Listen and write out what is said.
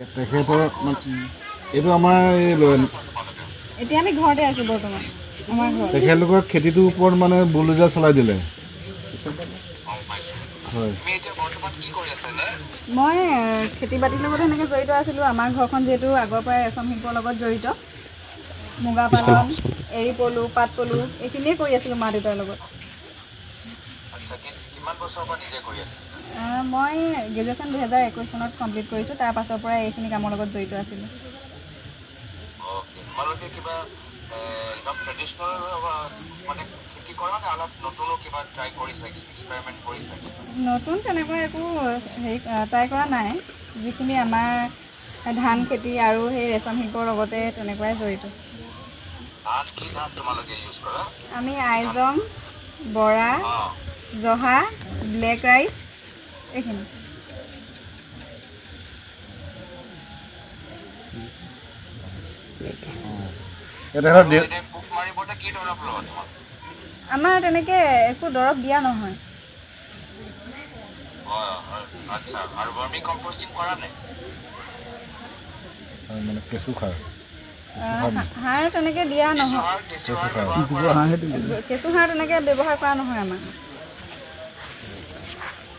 তেখেতৰ এইটো আমাৰ এতিয়া আমি ঘৰতে আছোঁ বৰ্তমান আমাৰ ঘৰত তেখেতলোকৰ খেতিটোৰ ওপৰত মানে বুলডোজাৰ চলাই দিলে হয় মই খেতি বাতিৰ লগত সেনেকৈ জড়িত আছিলোঁ আমাৰ ঘৰখন যিহেতু আগৰ পৰাই ৰেচম শিল্পৰ লগত জড়িত মুগা পালন এৰী পলু পাট পলু এইখিনিয়ে কৰি আছিলোঁ মা দেউতাৰ লগত মই গ্ৰেজুৱেশ্যন 2021 চনত কমপ্লিট কৰিছোঁ তাৰ পাছৰ পৰা এইখিনি কামৰ লগত জড়িত আছিলোঁ নতুন তেনেকুৱা একো হেৰি ট্ৰাই কৰা নাই যিখিনি আমাৰ ধান খেতি আৰু সেই ৰেচম শিল্পৰ লগতে তেনেকুৱাই জড়িত আমি আইজং বৰা জহা ব্লেক ৰাইচ এইখিনি আমাৰ তেনেকৈ একো দৰৱ দিয়া নহয় সাৰ তেনেকৈ দিয়া নহয় কেঁচু সাৰ তেনেকৈ ব্যৱহাৰ কৰা নহয় আমাৰ